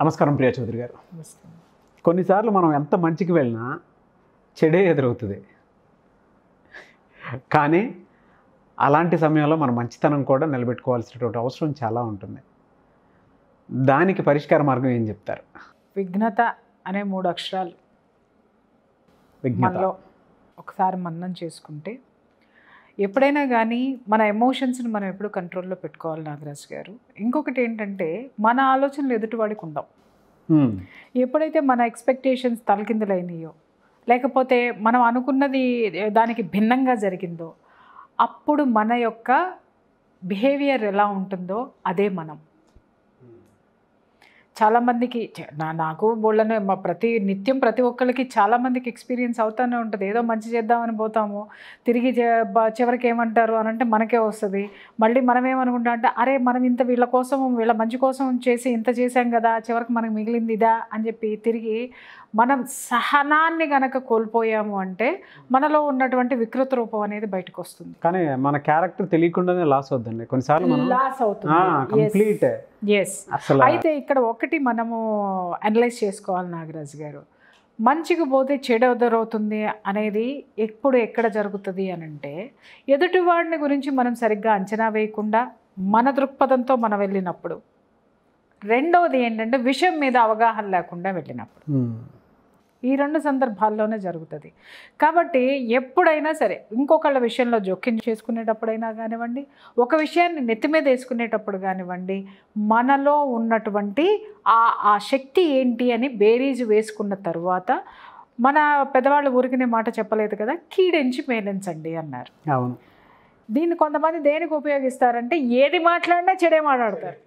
నమస్కారం ప్రియా చౌదరి గారు. కొన్నిసార్లు మనం ఎంత మంచికి వెళ్ళినా చెడే ఎదురవుతుంది. కానీ అలాంటి సమయంలో మన మంచితనం కూడా నిలబెట్టుకోవాల్సినటువంటి అవసరం చాలా ఉంటుంది. దానికి పరిష్కార మార్గం ఏం చెప్తారు? విఘ్నత అనే 3 అక్షరాలు విఘ్నత మనలో ఒకసారి మననం చేసుకుంటే ఎప్పుడైనా కానీ మన ఎమోషన్స్ని మనం ఎప్పుడు కంట్రోల్లో పెట్టుకోవాలి నాగరాజ్ గారు. ఇంకొకటి ఏంటంటే మన ఆలోచనలు ఎదుటివాడికి ఉండవు. ఎప్పుడైతే మన ఎక్స్పెక్టేషన్స్ తలకిందులైనాయో లేకపోతే మనం అనుకున్నది దానికి భిన్నంగా జరిగిందో అప్పుడు మన యొక్క బిహేవియర్ ఎలా ఉంటుందో అదే మనం. చాలామందికి నాకు బోళ్ళనే నిత్యం ప్రతి ఒక్కరికి చాలామందికి ఎక్స్పీరియన్స్ అవుతూనే ఉంటుంది. ఏదో మంచి చేద్దామని పోతాము, తిరిగి చివరికి ఏమంటారు అని అంటే మనకే వస్తుంది. మళ్ళీ మనం ఏమనుకుంటాం అంటే అరే మనం ఇంత వీళ్ళ కోసం వీళ్ళ మంచి కోసం చేసి ఇంత చేసాం కదా, చివరికి మనకు మిగిలింది ఇదా అని చెప్పి తిరిగి మనం సహనాన్ని గనక కోల్పోయాము అంటే మనలో ఉన్నటువంటి వికృత రూపం అనేది బయటకు వస్తుంది. కానీ మన క్యారెక్టర్ తెలియకుండానే లాస్ అవుతుంది కొన్నిసార్లు, లాస్ అవుతుంది. అయితే ఇక్కడ ఒకటి మనము అనలైజ్ చేసుకోవాలి నాగరాజు గారు. మంచికి పోతే చెడు ఎదురవుతుంది అనేది ఎప్పుడు ఎక్కడ జరుగుతుంది అని అంటే ఎదుటివాడిని గురించి మనం సరిగ్గా అంచనా వేయకుండా మన దృక్పథంతో మనం వెళ్ళినప్పుడు. రెండవది ఏంటంటే విషయం మీద అవగాహన లేకుండా వెళ్ళినప్పుడు. ఈ 2 సందర్భాల్లోనే జరుగుతుంది. కాబట్టి ఎప్పుడైనా సరే ఇంకొకళ్ళ విషయంలో జోక్యం చేసుకునేటప్పుడైనా కానివ్వండి, ఒక విషయాన్ని నెత్తి మీద వేసుకునేటప్పుడు కానివ్వండి, మనలో ఉన్నటువంటి ఆ శక్తి ఏంటి అని బేరీజు వేసుకున్న తర్వాత మన పెద్దవాళ్ళు ఊరికినే మాట చెప్పలేదు కదా, కీడెంచి మేలించండి అన్నారు. అవును. దీన్ని కొంతమంది దేనికి ఉపయోగిస్తారంటే ఏది మాట్లాడినా చెడే మాట్లాడతారు.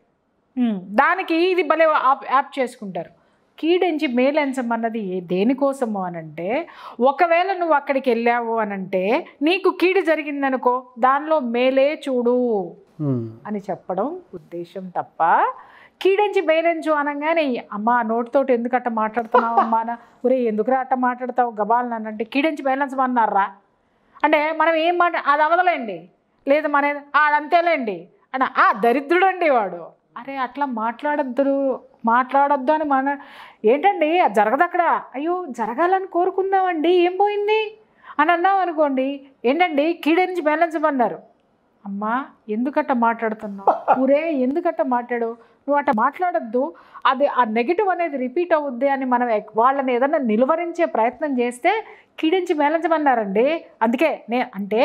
దానికి ఇది భలే యాప్ చేసుకుంటారు. కీడెంచి మేలెంచమన్నది దేనికోసము అనంటే ఒకవేళ నువ్వు అక్కడికి వెళ్ళావు అనంటే నీకు కీడు జరిగిందనుకో దానిలో మేలే చూడు అని చెప్పడం ఉద్దేశం తప్ప కీడెంచి మేలెంచు అనగానే అమ్మా నోటితోటి ఎందుకు అట్ట మాట్లాడుతున్నావు అమ్మా ఒరే ఎందుకురా అట్ట మాట్లాడతావు గబాలని అంటే కీడెంచి మేలెంచమన్నారా అంటే మనం ఏం అది అవదలేండి, లేదు మన ఆడంతేలేండి అని దరిద్రుడు అండి వాడు. అరే అట్లా మాట్లాడొద్దు అని మన ఏంటండి అది జరగదు అక్కడ. అయ్యో జరగాలని కోరుకుందామండి, ఏం పోయింది అని అన్నాం అనుకోండి, ఏంటండి కీడెంచి మేలించమన్నారు. అమ్మా ఎందుకట్ట మాట్లాడుతున్నావు, ఊరే ఎందుకట్ట మాట్లాడు, నువ్వు అట్ట మాట్లాడొద్దు, అది ఆ నెగిటివ్ అనేది రిపీట్ అవుద్ది అని మనం వాళ్ళని ఏదన్నా నిలువరించే ప్రయత్నం చేస్తే కీడించి మేలించమన్నారండి. అందుకే అంటే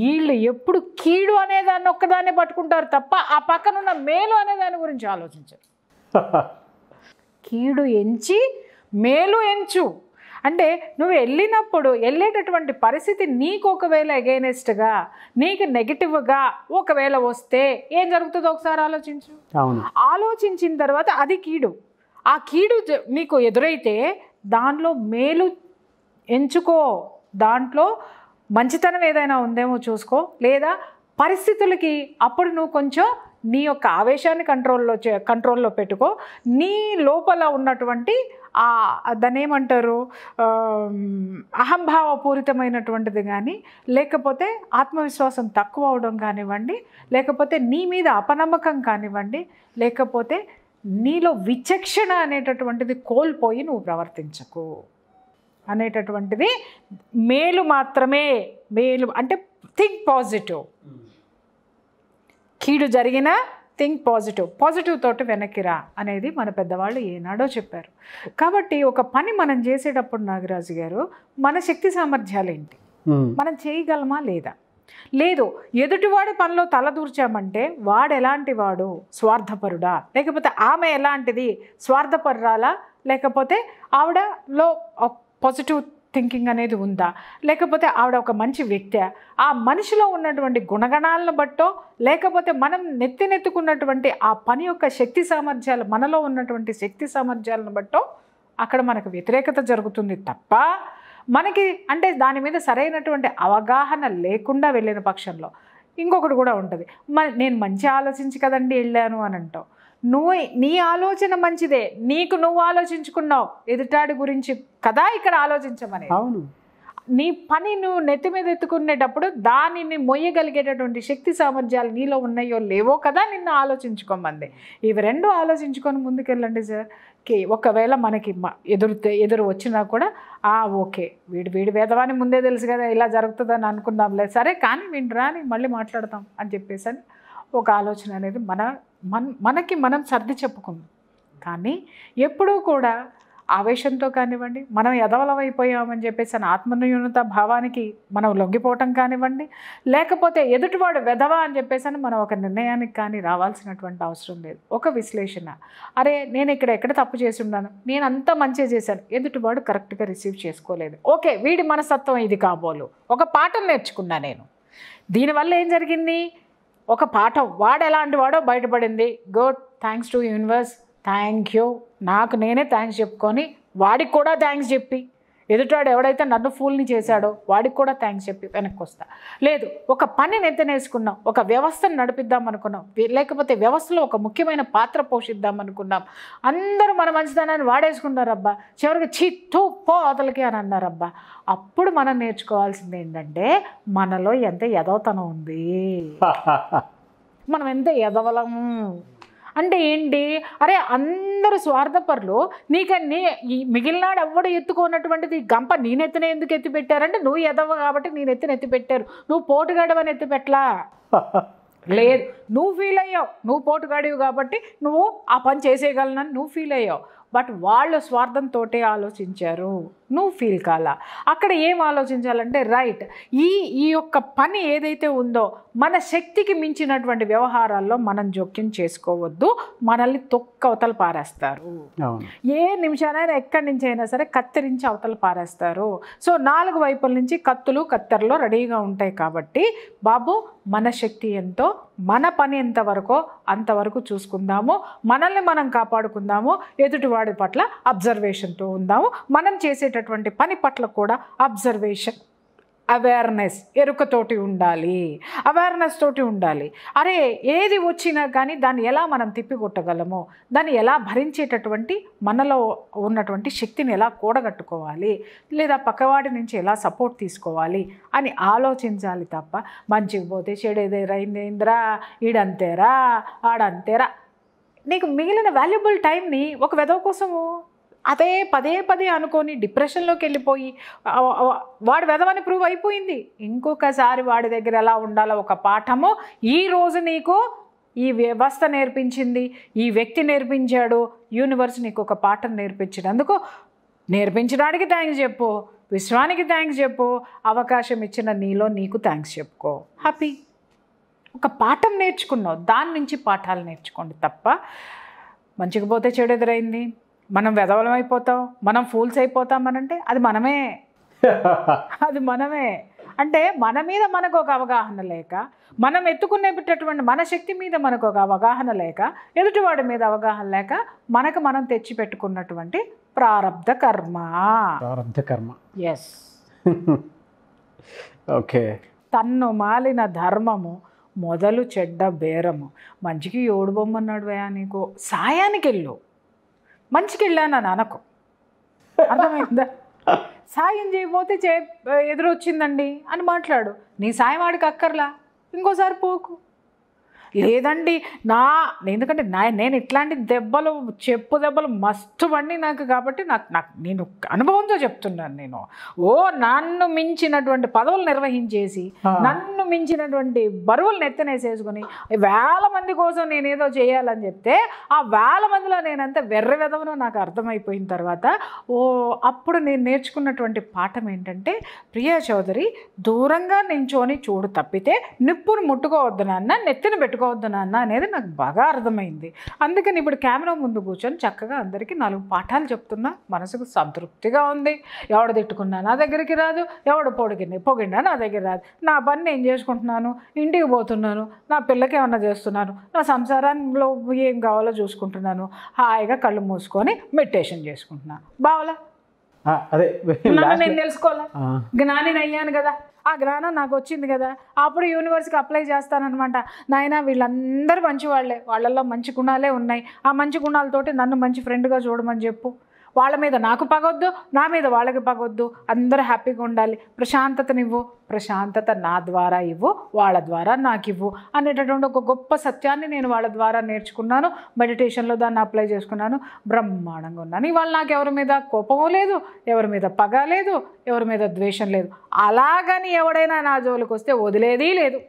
వీళ్ళు ఎప్పుడు కీడు అనేదాన్ని ఒక్కదాన్ని పట్టుకుంటారు తప్ప ఆ పక్కనున్న మేలు అనేదాని గురించి ఆలోచించరు. కీడు ఎంచి మేలు ఎంచు అంటే నువ్వు వెళ్ళేటటువంటి పరిస్థితి నీకు ఒకవేళ ఎగైనెస్ట్గా నీకు నెగిటివ్గా ఒకవేళ వస్తే ఏం జరుగుతుందో ఒకసారి ఆలోచించు. ఆలోచించిన తర్వాత అది కీడు, ఆ కీడు నీకు ఎదురైతే దానిలో మేలు ఎంచుకో, దాంట్లో మంచితనం ఏదైనా ఉందేమో చూసుకో, లేదా పరిస్థితులకి అప్పుడు నువ్వు కొంచెం నీ యొక్క ఆవేశాన్ని కంట్రోల్లో పెట్టుకో. నీ లోపల ఉన్నటువంటి దాన్ని ఏమంటారు అహంభావపూరితమైనటువంటిది కానీ లేకపోతే ఆత్మవిశ్వాసం తక్కువ అవడం కానివ్వండి, లేకపోతే నీ మీద అపనమ్మకం కానివ్వండి, లేకపోతే నీలో విచక్షణ అనేటటువంటిది కోల్పోయి నువ్వు ప్రవర్తించకు అనేటటువంటిది మేలు మాత్రమే. మేలు అంటే థింక్ పాజిటివ్, కీడు జరిగినా థింక్ పాజిటివ్ తోటి వెనక్కిరా అనేది మన పెద్దవాళ్ళు ఏనాడో చెప్పారు. కాబట్టి ఒక పని మనం చేసేటప్పుడు నాగరాజు గారు మన శక్తి సామర్థ్యాలు ఏంటి, మనం చేయగలమా లేదా, లేదు ఎదుటివాడి పనిలో తలదూర్చామంటే వాడు ఎలాంటి వాడు, స్వార్థపరుడా, లేకపోతే ఆమె ఎలాంటిది, స్వార్థపరురాలా, లేకపోతే ఆవిడలో పాజిటివ్ థింకింగ్ అనేది ఉందా, లేకపోతే ఆవిడ ఒక మంచి వ్యక్తి, ఆ మనిషిలో ఉన్నటువంటి గుణగణాలను బట్టో లేకపోతే మనం నెత్తినెత్తుకున్నటువంటి ఆ పని యొక్క శక్తి సామర్థ్యాలు, మనలో ఉన్నటువంటి శక్తి సామర్థ్యాలను బట్టో అక్కడ మనకు వ్యతిరేకత జరుగుతుంది తప్ప మనకి అంటే దాని మీద సరైనటువంటి అవగాహన లేకుండా వెళ్ళిన పక్షంలో ఇంకొకటి కూడా ఉంటుంది. నేను మంచి ఆలోచించి కదండి వెళ్ళాను అని అంటావు. నీ ఆలోచన మంచిదే, నీకు నువ్వు ఆలోచించుకున్నావు, ఎదుటాడి గురించి కదా ఇక్కడ ఆలోచించమని. అవును, నీ పని నువ్వు నెత్తి మీద ఎత్తుకునేటప్పుడు దానిని మొయ్యగలిగేటటువంటి శక్తి సామర్థ్యాలు నీలో ఉన్నాయో లేవో కదా నిన్ను ఆలోచించుకోమంది. ఇవి రెండు ఆలోచించుకొని ముందుకెళ్ళండి సార్. ఒకవేళ మనకి ఎదురు వచ్చినా కూడా ఓకే వీడి వేదవాన్ని ముందే తెలుసు కదా ఇలా జరుగుతుందని అనుకుందాంలే, సరే కానీ వీడిని రాని మళ్ళీ మాట్లాడతాం అని చెప్పేసి అని ఒక ఆలోచన అనేది మనకి మనం సర్ది చెప్పుకుందాం. కానీ ఎప్పుడూ కూడా ఆవేశంతో కానివ్వండి, మనం ఎదవలమైపోయామని చెప్పేసి అని ఆత్మన్యూనత భావానికి మనం లొంగిపోవటం కానివ్వండి, లేకపోతే ఎదుటివాడు వెధవా అని చెప్పేసి అని మనం ఒక నిర్ణయానికి కానీ రావాల్సినటువంటి అవసరం లేదు. ఒక విశ్లేషణ, అరే నేను ఎక్కడ తప్పు చేసి ఉన్నాను, నేను అంతా మంచిగా చేశాను, ఎదుటివాడు కరెక్ట్గా రిసీవ్ చేసుకోలేదు, ఓకే వీడి మనస్తత్వం ఇది కాబోలు, ఒక పాఠం నేర్చుకున్నా నేను. దీనివల్ల ఏం జరిగింది, ఒక పాఠం, వాడు ఎలాంటి వాడో బయటపడింది. Good, thanks to universe, thank you, నాకు నేనే థ్యాంక్స్ చెప్పుకొని వాడికి కూడా థ్యాంక్స్ చెప్పి, ఎదుటాడు ఎవడైతే నన్ను ఫూల్ని చేశాడో వాడికి కూడా థ్యాంక్స్ చెప్పి వెనక్కి వస్తా. లేదు, ఒక పని నెత్తనేసుకున్నాం, ఒక వ్యవస్థను నడిపిద్దాం అనుకున్నాం, లేకపోతే వ్యవస్థలో ఒక ముఖ్యమైన పాత్ర పోషిద్దాం అనుకున్నాం, అందరూ మన మంచితనాన్ని వాడేసుకున్నారబ్బా, చివరికి చిత్తు పో అవతలకి అని అన్నారబ్బా. అప్పుడు మనం నేర్చుకోవాల్సింది ఏంటంటే మనలో ఎంత ఎదవతనం ఉంది, మనం ఎంత ఎదవలము అంటే ఏంటి, అరే అందరూ స్వార్థపరులు, నీకన్నీ ఈ మిగిలినాడు ఎవ్వడు ఎత్తుకున్నటువంటిది గంప నేనెత్తిన ఎందుకు ఎత్తి పెట్టారంటే నువ్వు ఎదవ కాబట్టి నేను ఎత్తి పెట్టారు, నువ్వు పోటుగాడవని ఎత్తి పెట్టలా. లేదు, నువ్వు ఫీల్ అయ్యావు, నువ్వు పోటుగాడివి కాబట్టి నువ్వు ఆ పని చేసేయగలనని నువ్వు ఫీల్ అయ్యావు. బట్ వాళ్ళు స్వార్థంతో ఆలోచించారు, నువ్వు ఫీల్ కాలా. అక్కడ ఏం ఆలోచించాలంటే రైట్, ఈ యొక్క పని ఏదైతే ఉందో మన శక్తికి మించినటువంటి వ్యవహారాల్లో మనం జోక్యం చేసుకోవద్దు, మనల్ని అవతల పారేస్తారు. ఏ నిమిషానైనా ఎక్కడి నుంచి అయినా సరే కత్తిరించి అవతల పారేస్తారు. సో 4 వైపుల నుంచి కత్తులు కత్తెరలో రెడీగా ఉంటాయి. కాబట్టి బాబు మన శక్తి ఎంతో, మన పని ఎంతవరకో అంతవరకు చూసుకుందాము, మనల్ని మనం కాపాడుకుందాము, ఎదుటివాడి పట్ల అబ్జర్వేషన్తో ఉందాము, మనం చేసేటటువంటి పని పట్ల కూడా అబ్జర్వేషన్, అవేర్నెస్, ఎరుకతోటి ఉండాలి, అవేర్నెస్ తోటి ఉండాలి. అరే ఏది వచ్చినా కానీ దాన్ని ఎలా మనం తిప్పికొట్టగలమో, దాన్ని ఎలా భరించేటటువంటి మనలో ఉన్నటువంటి శక్తిని ఎలా కూడగట్టుకోవాలి, లేదా పక్కవాడి నుంచి ఎలా సపోర్ట్ తీసుకోవాలి అని ఆలోచించాలి తప్ప మంచికి పోతే చెడేదేరైందేంద్రా, ఈడంతేరా ఆడంతేరా, నీకు మిగిలిన వాల్యుబుల్ టైంని ఒక వెధవ కోసము అదే పదే అనుకొని డిప్రెషన్లోకి వెళ్ళిపోయి వాడు వెధవని ప్రూవ్ అయిపోయింది, ఇంకొకసారి వాడి దగ్గర ఎలా ఉండాలో ఒక పాఠము ఈరోజు నీకు ఈ వ్యవస్థ నేర్పించింది, ఈ వ్యక్తి నేర్పించాడు, యూనివర్స్ నీకు ఒక పాఠం నేర్పించినందుకు నేర్పించడానికి థ్యాంక్స్ చెప్పు, విశ్వానికి థ్యాంక్స్ చెప్పు, అవకాశం ఇచ్చిన నీలో నీకు థ్యాంక్స్ చెప్పుకో, హ్యాపీ. ఒక పాఠం నేర్చుకున్నావు, దాని నుంచి పాఠాలు నేర్చుకోండి తప్ప మంచిగా పోతే చెడు ఎదురైంది, మనం వెధవలం అయిపోతాం, మనం ఫూల్స్ అయిపోతామనంటే అది మనమే అంటే మన మీద మనకు ఒక అవగాహన లేక, మనం ఎత్తుకునేటటువంటి మన శక్తి మీద మనకు ఒక అవగాహన లేక, ఎదుటివాడి మీద అవగాహన లేక మనకు మనం తెచ్చిపెట్టుకున్నటువంటి ప్రారబ్ధ కర్మ. Yes, okay. తన్ను మాలిన ధర్మము మొదలు చెడ్డ బేరము. మంచికి ఏడు బొమ్మన్నాడు వయా, నీకు సాయానికి వెళ్ళు, మంచికి వెళ్ళాను అనకు, అర్థమైందా? సాయం చేయకపోతే ఎదురొచ్చిందండి అని మాట్లాడు, నీ సాయం వాడికి అక్కర్లా, ఇంకోసారి పోకు. లేదండి ఎందుకంటే నేను ఇట్లాంటి చెప్పు దెబ్బలు మస్తు పడి నాకు, కాబట్టి నేను అనుభవంతో చెప్తున్నాను. నేను నన్ను మించినటువంటి పదవులు నిర్వహించేసి, నన్ను మించినటువంటి బరువులు నెత్తనేసేసుకుని 1000 మంది కోసం నేనేదో చేయాలని చెప్తే ఆ 1000 మందిలో నేనంత వెర్ర వెదవనో నాకు అర్థమైపోయిన తర్వాత అప్పుడు నేను నేర్చుకున్నటువంటి పాఠం ఏంటంటే, ప్రియా చౌదరి దూరంగా నించోని చూడు తప్పితే నిప్పును ముట్టుకోవద్దు నాన్న, నెత్తిన పెట్టుకోవద్దు నాన్న అనేది నాకు బాగా అర్థమైంది. అందుకని ఇప్పుడు కెమెరా ముందు కూర్చొని చక్కగా అందరికీ 4 పాఠాలు చెప్తున్నా, మనసుకు సంతృప్తిగా ఉంది. ఎవడు తిట్టుకున్నా నా దగ్గరికి రాదు, ఎవడు పొగిడినా నా దగ్గర రాదు, నా పని నేను చేసుకుంటున్నాను, ఇంటికి పోతున్నాను, నా పిల్లకి ఏమన్నా చేస్తున్నాను, నా సంసారంలో ఏం కావాలో చూసుకుంటున్నాను, హాయిగా కళ్ళు మూసుకొని మెడిటేషన్ చేసుకుంటున్నాను. బావలా నేను తెలుసుకోవాలా, జ్ఞానిని అయ్యాను కదా, ఆ జ్ఞానం నాకు వచ్చింది కదా, అప్పుడు యూనివర్స్కి అప్లై చేస్తానన్నమాట. నాయన వీళ్ళందరూ మంచి వాళ్ళే, వాళ్ళల్లో మంచి గుణాలే ఉన్నాయి, ఆ మంచి గుణాలతోటి నన్ను మంచి ఫ్రెండ్గా చూడమని చెప్పు, వాళ్ళ మీద నాకు పగొద్దు, నా మీద వాళ్ళకి పగొద్దు, అందరూ హ్యాపీగా ఉండాలి, ప్రశాంతతనివ్వు, ప్రశాంతత నా ద్వారా ఇవ్వు, వాళ్ళ ద్వారా నాకు ఇవ్వు అనేటటువంటి ఒక గొప్ప సత్యాన్ని నేను వాళ్ళ ద్వారా నేర్చుకున్నాను. మెడిటేషన్లో దాన్ని అప్లై చేసుకున్నాను. బ్రహ్మాండంగా ఉన్నాను. ఇవాళ నాకు ఎవరి మీద కోపము లేదు, ఎవరి మీద పగ లేదు, ఎవరి మీద ద్వేషం లేదు. అలాగని ఎవడైనా నా జోలికి వస్తే వదిలేదీ లేదు.